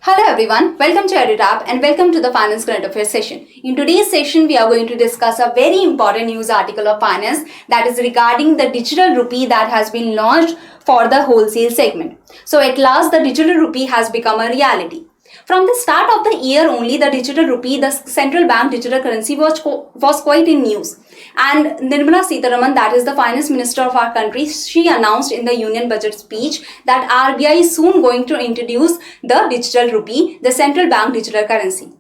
Hello everyone, welcome to EduTap and welcome to the Finance Current Affairs session. In today's session, we are going to discuss a very important news article of finance that is regarding the digital rupee that has been launched for the wholesale segment. So at last, the digital rupee has become a reality. From the start of the year only, the digital rupee, the central bank digital currency was quite in news. And Nirmala Sitharaman, that is the finance minister of our country, she announced in the union budget speech that RBI is soon going to introduce the digital rupee, the central bank digital currency.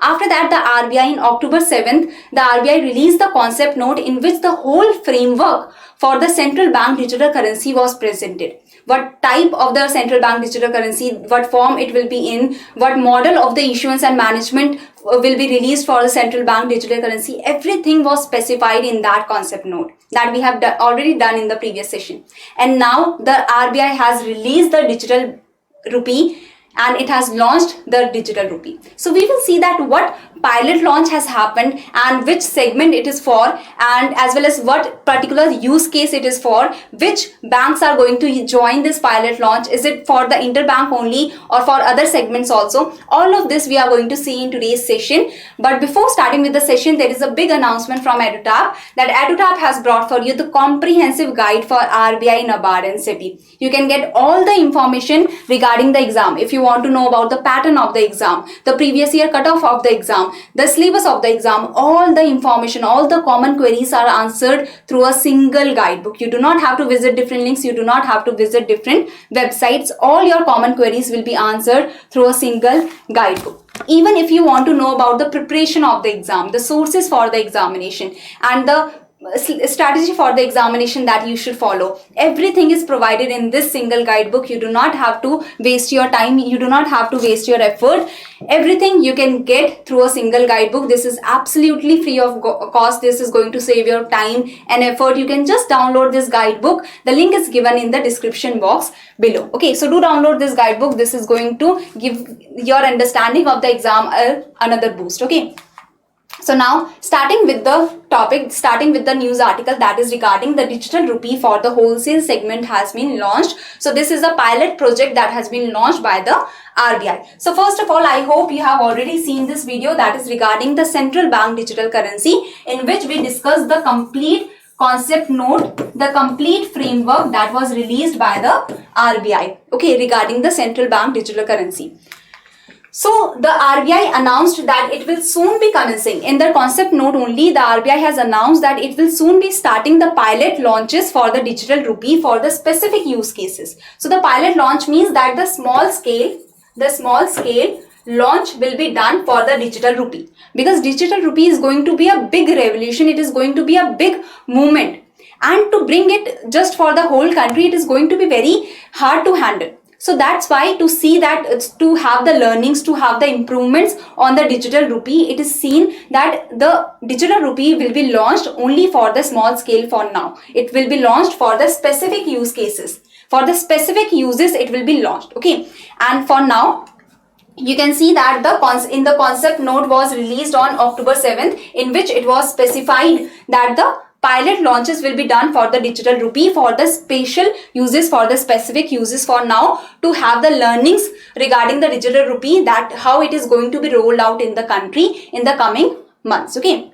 After that, the RBI in October 7th, the RBI released the concept note in which the whole framework for the central bank digital currency was presented. What type of the central bank digital currency, what form it will be in, what model of the issuance and management will be released for the central bank digital currency, everything was specified in that concept note that we have already done in the previous session. And now the RBI has released the digital rupee and it has launched the digital rupee. So we will see that what pilot launch has happened and which segment it is for, and as well as what particular use case it is for, which banks are going to join this pilot launch, is it for the interbank only or for other segments also. All of this we are going to see in today's session. But before starting with the session, there is a big announcement from EduTap that EduTap has brought for you the comprehensive guide for RBI, NABARD and SEBI. You can get all the information regarding the exam. If you want to know about the pattern of the exam, the previous year cutoff of the exam, the syllabus of the exam, all the information, all the common queries are answered through a single guidebook. You do not have to visit different links, you do not have to visit different websites. All your common queries will be answered through a single guidebook. Even if you want to know about the preparation of the exam, the sources for the examination, and the strategy for the examination that you should follow, everything is provided in this single guidebook. You do not have to waste your time, you do not have to waste your effort. Everything you can get through a single guidebook. This is absolutely free of cost. This is going to save your time and effort. You can just download this guidebook. The link is given in the description box below. Okay, so do download this guidebook. This is going to give your understanding of the exam another boost. Okay, so now starting with the topic, starting with the news article that is regarding the digital rupee for the wholesale segment has been launched. So this is a pilot project that has been launched by the RBI. So first of all, I hope you have already seen this video that is regarding the central bank digital currency, in which we discuss the complete concept note, the complete framework that was released by the RBI, okay, regarding the central bank digital currency. So the RBI announced that it will soon be commencing. In the concept note only, the RBI has announced that it will soon be starting the pilot launches for the digital rupee for the specific use cases. So the pilot launch means that the small scale launch will be done for the digital rupee, because digital rupee is going to be a big revolution. It is going to be a big movement, and to bring it just for the whole country, it is going to be very hard to handle. So that's why, to see that, to have the learnings, to have the improvements on the digital rupee, it is seen that the digital rupee will be launched only for the small scale for now. It will be launched for the specific use cases. For the specific uses, it will be launched. Okay, and for now, you can see that in the concept note was released on October 7th, in which it was specified that the pilot launches will be done for the digital rupee for the special uses, for the specific uses for now, to have the learnings regarding the digital rupee, that how it is going to be rolled out in the country in the coming months. Okay,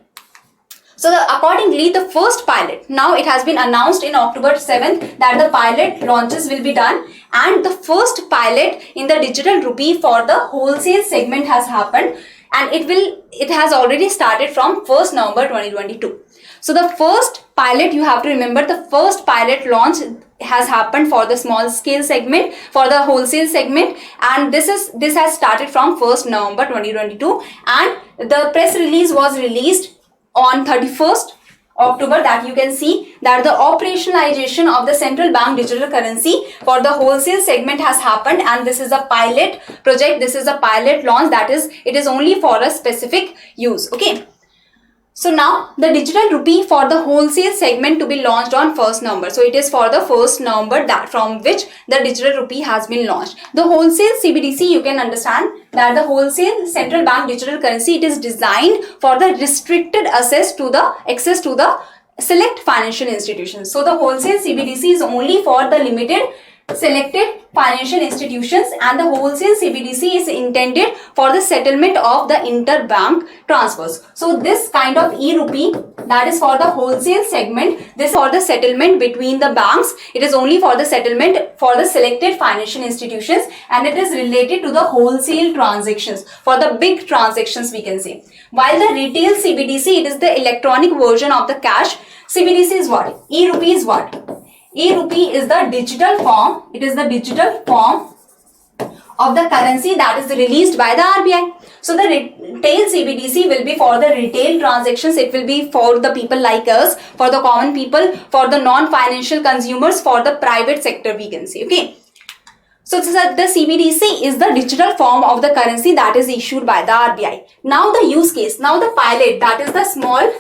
so accordingly, the first pilot, now it has been announced in October 7th that the pilot launches will be done, and the first pilot in the digital rupee for the wholesale segment has happened, and it has already started from 1st November 2022. So the first pilot, you have to remember, the first pilot launch has happened for the small scale segment, for the wholesale segment, and this has started from 1st November 2022, and the press release was released on 31st October, that you can see that the operationalization of the central bank digital currency for the wholesale segment has happened, and this is a pilot project, this is a pilot launch, that is, it is only for a specific use. Okay, so now the digital rupee for the wholesale segment to be launched on 1st November. So it is for the 1st November that from which the digital rupee has been launched. The wholesale CBDC, you can understand that the wholesale central bank digital currency, it is designed for the restricted access to the select financial institutions. So the wholesale CBDC is only for the limited selected financial institutions, and the wholesale CBDC is intended for the settlement of the interbank transfers. So this kind of e-rupee, that is for the wholesale segment, this is for the settlement between the banks. It is only for the settlement for the selected financial institutions, and it is related to the wholesale transactions, for the big transactions we can say. While the retail CBDC, it is the electronic version of the cash. CBDC is what? E-rupee is what? E-rupee is the digital form. It is the digital form of the currency that is released by the RBI. So the retail CBDC will be for the retail transactions. It will be for the people like us, for the common people, for the non-financial consumers, for the private sector we can say. Okay. So the CBDC is the digital form of the currency that is issued by the RBI. Now the use case, now the pilot, that is the small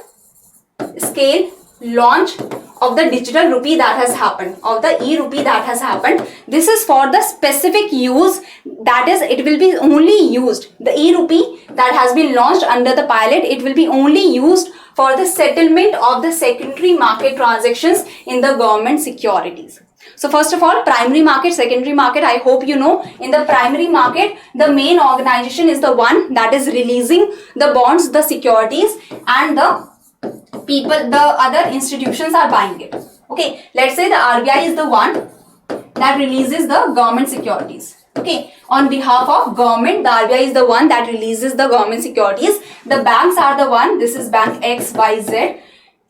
scale launch of the digital rupee that has happened, of the e-rupee that has happened. This is for the specific use, that is, it will be only used, the e-rupee that has been launched under the pilot, it will be only used for the settlement of the secondary market transactions in the government securities. So first of all, primary market, secondary market, I hope you know. In the primary market, the main organization is the one that is releasing the bonds, the securities, and the people, the other institutions are buying it. Okay, let's say the RBI is the one that releases the government securities. Okay, on behalf of government, the RBI is the one that releases the government securities. The banks are the one, this is bank X, Y, Z,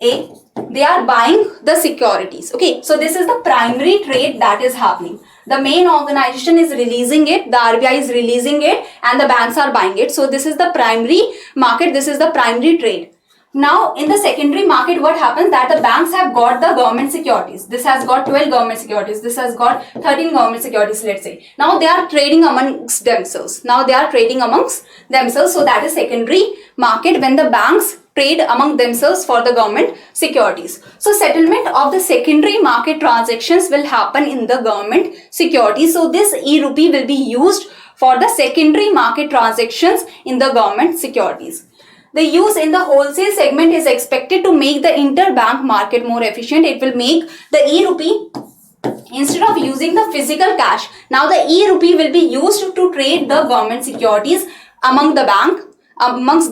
A, they are buying the securities. Okay, so this is the primary trade that is happening. The main organization is releasing it, the RBI is releasing it, and the banks are buying it. So this is the primary market, this is the primary trade. Now, in the secondary market, what happens that the banks have got the government securities. This has got 12 government securities. This has got 13 government securities, let's say. Now, they are trading amongst themselves. So that is secondary market when the banks trade among themselves for the government securities. So, settlement of the secondary market transactions will happen in the government securities. So, this e-rupee will be used for the secondary market transactions in the government securities. The use in the wholesale segment is expected to make the interbank market more efficient. It will make the e-rupee, instead of using the physical cash, now the e-rupee will be used to trade the government securities amongst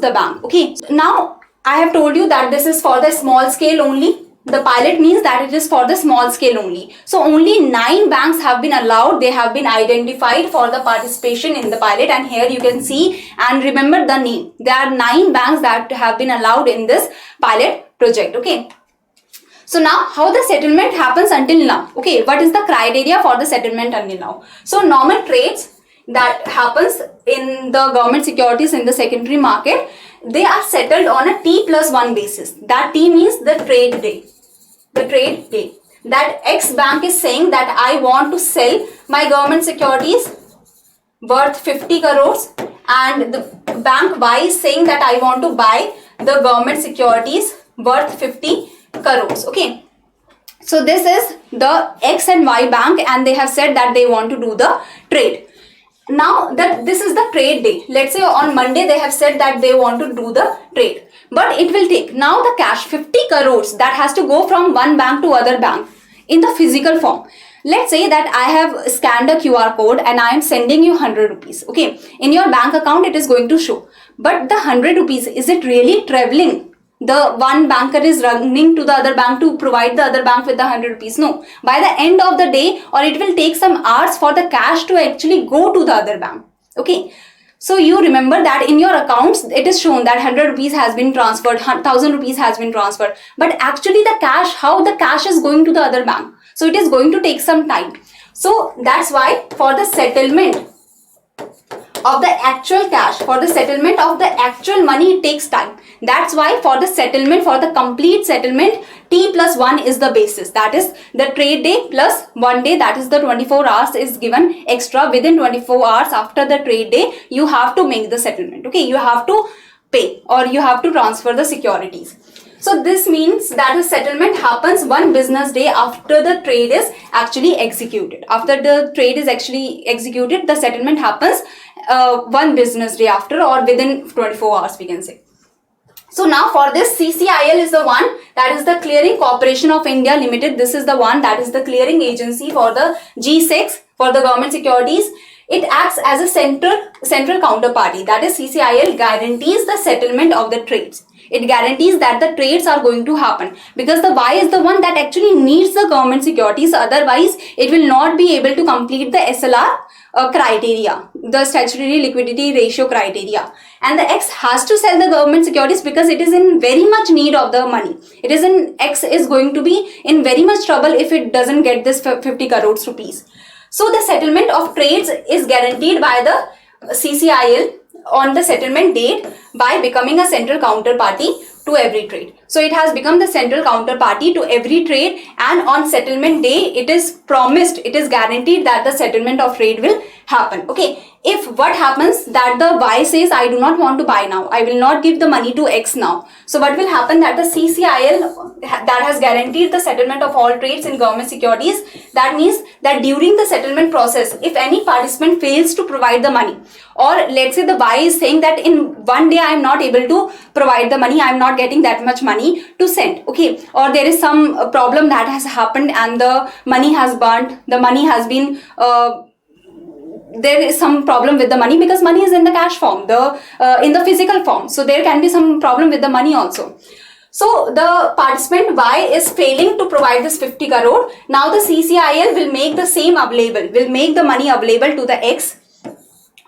the bank. Okay. Now, I have told you that this is for the small scale only. The pilot means that it is for the small scale only. So only 9 banks have been allowed. They have been identified for the participation in the pilot, and here you can see and remember the name. There are 9 banks that have been allowed in this pilot project. Okay. So now how the settlement happens until now. Okay, what is the criteria for the settlement until now? So normal trades that happens in the government securities in the secondary market, they are settled on a T+1 basis. That T means the trade day. The trade day. That X bank is saying that I want to sell my government securities worth 50 crores, and the bank Y is saying that I want to buy the government securities worth 50 crores. Okay. So this is the X and Y bank, and they have said that they want to do the trade. Now that this is the trade day, let's say on Monday they have said that they want to do the trade, but it will take now the cash 50 crores that has to go from one bank to other bank in the physical form. Let's say that I have scanned a QR code and I am sending you 100 rupees. Okay, in your bank account it is going to show, but the 100 rupees, is it really traveling? The one banker is running to the other bank to provide the other bank with the 100 rupees. No. By the end of the day, or it will take some hours for the cash to actually go to the other bank. Okay. So you remember that in your accounts, it is shown that 100 rupees has been transferred, 1000 rupees has been transferred. But actually the cash, how the cash is going to the other bank. So it is going to take some time. So that's why for the settlement of the actual cash, for the settlement of the actual money, it takes time. That's why for the settlement, for the complete settlement, T+1 is the basis. That is the trade day plus 1 day, that is the 24 hours is given extra. Within 24 hours after the trade day, you have to make the settlement. Okay, you have to pay or you have to transfer the securities. So this means that the settlement happens 1 business day after the trade is actually executed. After the trade is actually executed, the settlement happens 1 business day after, or within 24 hours we can say. So now for this, CCIL is the one, that is the Clearing Corporation of India Limited. This is the one that is the clearing agency for the G6 for the government securities. It acts as a central counterparty, that is CCIL guarantees the settlement of the trades. It guarantees that the trades are going to happen, because the Y is the one that actually needs the government securities, otherwise it will not be able to complete the SLR criteria, the statutory liquidity ratio criteria. And the X has to sell the government securities because it is in very much need of the money. X is going to be in very much trouble if it doesn't get this 50 crores rupees. So the settlement of trades is guaranteed by the CCIL on the settlement date by becoming a central counterparty to every trade. So it has become the central counterparty to every trade, and on settlement day it is promised, it is guaranteed that the settlement of trade will happen. Okay, if what happens that the Y says I do not want to buy now, I will not give the money to X now, so what will happen that the CCIL that has guaranteed the settlement of all trades in government securities, that means that during the settlement process, if any participant fails to provide the money, or let's say the Y is saying that in one day I am not able to provide the money, I am not getting that much money to send, okay, or there is some problem that has happened and the money has burnt, the money has been there is some problem with the money because money is in the cash form, in the physical form, so there can be some problem with the money also. So the participant Y is failing to provide this 50 crore. Now the CCIL will make the same available, will make the money available to the X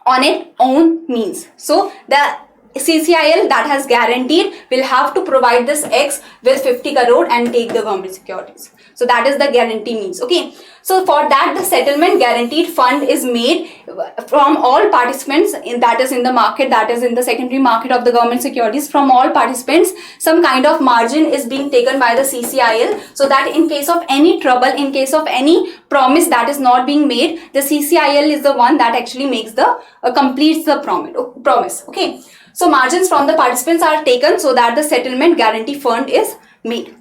on its own means. So the CCIL that has guaranteed will have to provide this X with 50 crore and take the government securities. So that is the guarantee means. Okay. So for that, the settlement guaranteed fund is made from all participants, that is in the market, that is in the secondary market of the government securities. From all participants, some kind of margin is being taken by the CCIL, so that in case of any trouble, in case of any promise that is not being made, the CCIL is the one that actually makes the completes the promise. Okay. So margins from the participants are taken so that the settlement guarantee fund is made.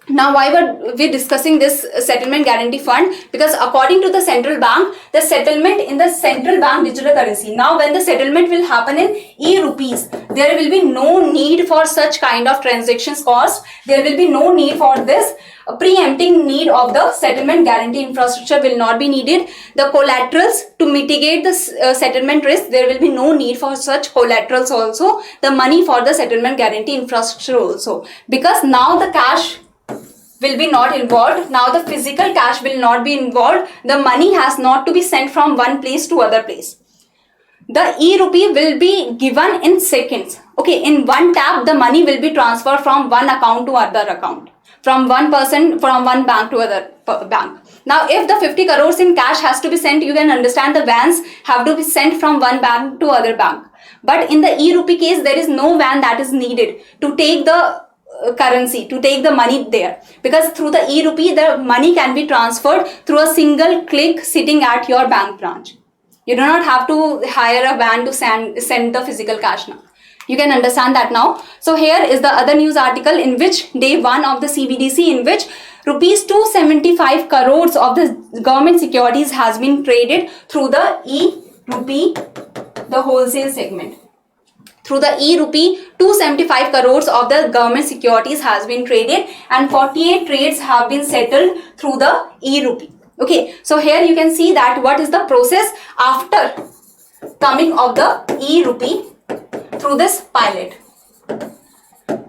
Now, why were we discussing this settlement guarantee fund? Because according to the central bank, the settlement in the central bank digital currency, now when the settlement will happen in e-rupees, there will be no need for such kind of transactions cost. There will be no need for this preempting need of the settlement guarantee infrastructure will not be needed. The collaterals to mitigate the settlement risk, there will be no need for such collaterals also. The money for the settlement guarantee infrastructure also, because now the cash will be not involved. Now the physical cash will not be involved. The money has not to be sent from one place to other place. The e-rupee will be given in seconds. Okay, in one tap, the money will be transferred from one account to other account, from one person, from one bank to other bank. Now, if the 50 crores in cash has to be sent, you can understand the vans have to be sent from one bank to other bank. But in the e-rupee case, there is no van that is needed to take the currency, to take the money there, because through the e-rupee the money can be transferred through a single click sitting at your bank branch. You do not have to hire a van to send the physical cash now. You can understand that now. So here is the other news article in which day 1 of the CBDC, in which rupees 275 crores of the government securities has been traded through the e-rupee, the wholesale segment. Through the e-rupee, 275 crores of the government securities has been traded and 48 trades have been settled through the e-rupee. Okay, so here you can see that what is the process after coming of the e-rupee through this pilot.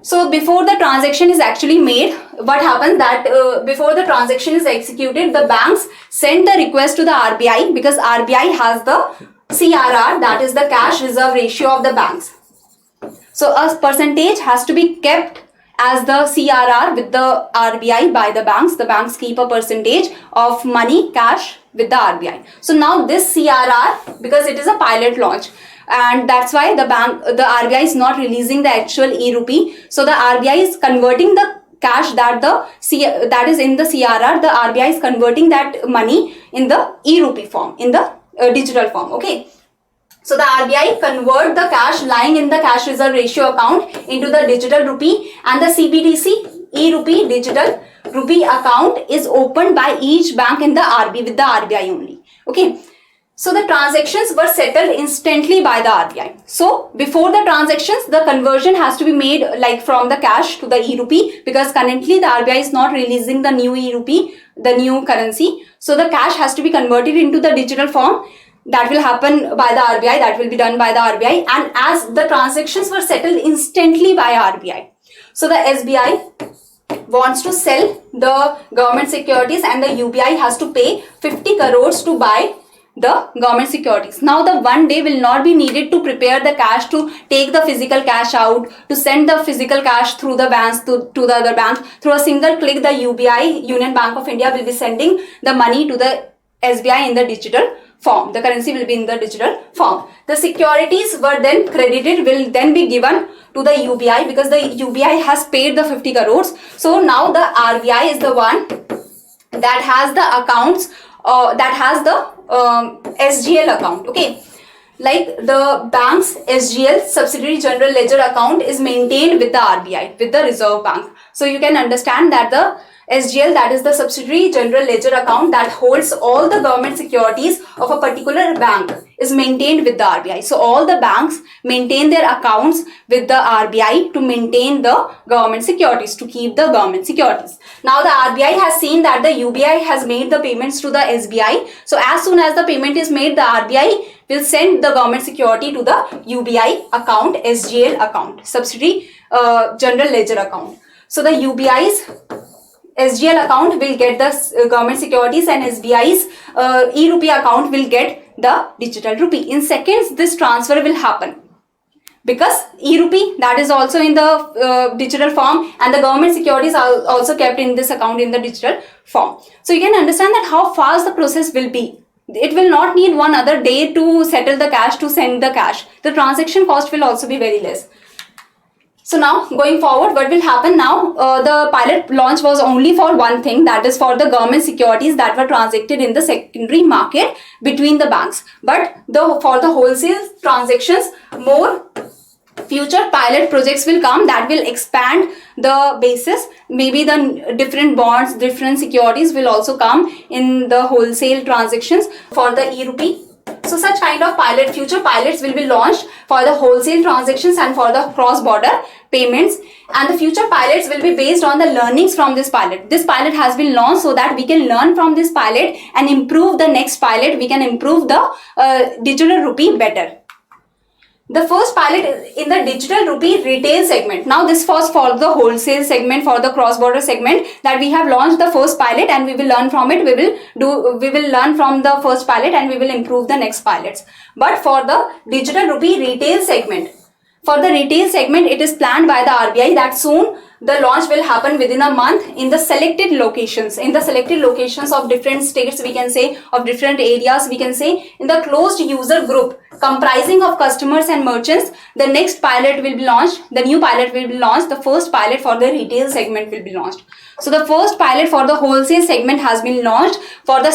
So before the transaction is actually made, what happens that before the transaction is executed, the banks send the request to the RBI, because RBI has the CRR, that is the cash reserve ratio of the banks. So a percentage has to be kept as the CRR with the RBI by the banks. The banks keep a percentage of money, cash with the RBI. So now this CRR, because it is a pilot launch, and that's why the RBI is not releasing the actual e-rupee. So the RBI is converting the cash that that is in the CRR. The RBI is converting that money in the e-rupee form, in the digital form. Okay. So the RBI convert the cash lying in the cash reserve ratio account into the digital rupee, and the CBDC e-rupee digital rupee account is opened by each bank in the with the RBI only. Okay. So the transactions were settled instantly by the RBI. So before the transactions, the conversion has to be made like from the cash to the e-rupee, because currently the RBI is not releasing the new e-rupee, the new currency. So the cash has to be converted into the digital form. That will happen by the RBI, that will be done by the RBI, and as the transactions were settled instantly by RBI. So the SBI wants to sell the government securities and the UBI has to pay 50 crores to buy the government securities. Now the one day will not be needed to prepare the cash, to take the physical cash out, to send the physical cash through the banks to the other bank. Through a single click, the UBI, Union Bank of India, will be sending the money to the SBI in the digital form. The currency will be in the digital form. The securities were then credited, will then be given to the UBI, because the UBI has paid the 50 crores. So now the RBI is the one that has the accounts, that has the SGL account. Okay, like the bank's SGL, subsidiary general ledger account, is maintained with the RBI, with the Reserve Bank. So you can understand that the SGL, that is the subsidiary general ledger account that holds all the government securities of a particular bank, is maintained with the RBI. So all the banks maintain their accounts with the RBI to maintain the government securities, to keep the government securities. Now the RBI has seen that the UBI has made the payments to the SBI. So as soon as the payment is made, the RBI will send the government security to the UBI account, SGL account, subsidiary general ledger account. So the UBI's SGL account will get the government securities and SBI's e-rupee account will get the digital rupee. In seconds, this transfer will happen, because e-rupee, that is also in the digital form, and the government securities are also kept in this account in the digital form. So you can understand that how fast the process will be. It will not need one other day to settle the cash, to send the cash. The transaction cost will also be very less. So now going forward, what will happen now? The pilot launch was only for one thing, that is for the government securities that were transacted in the secondary market between the banks. But for the wholesale transactions, more future pilot projects will come that will expand the basis. Maybe the different bonds, different securities will also come in the wholesale transactions for the e-rupee. So such kind of future pilots will be launched for the wholesale transactions and for the cross-border payments, and the future pilots will be based on the learnings from this pilot. This pilot has been launched so that we can learn from this pilot and improve the next pilot. We can improve the digital rupee better. The first pilot is in the digital rupee retail segment. Now this was for the wholesale segment, for the cross-border segment, that we have launched the first pilot and we will learn from it. We will learn from the first pilot and we will improve the next pilots. But for the digital rupee retail segment, it is planned by the RBI that soon the launch will happen within a month in the selected locations. In the selected locations of different states, we can say, of different areas, we can say, in the closed user group comprising of customers and merchants, the next pilot will be launched. The new pilot will be launched. The first pilot for the retail segment will be launched. So the first pilot for the wholesale segment has been launched. For the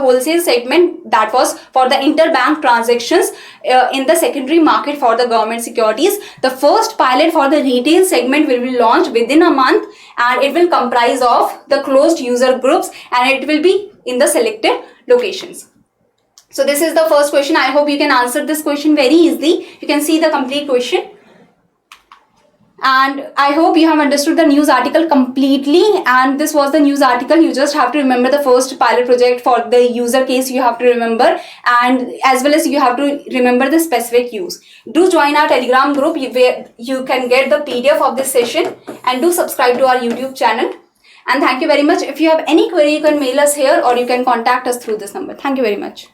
wholesale segment, that was for the interbank transactions in the secondary market for the government securities. The first pilot for the retail segment will be launched within a month, and it will comprise of the closed user groups, and it will be in the selected locations. So this is the first question. I hope you can answer this question very easily. You can see the complete question. And I hope you have understood the news article completely, and this was the news article. You just have to remember the first pilot project for the user case you have to remember, and as well as you have to remember the specific use. Do join our Telegram group where you can get the PDF of this session, and do subscribe to our YouTube channel. And thank you very much. If you have any query, you can mail us here or you can contact us through this number. Thank you very much.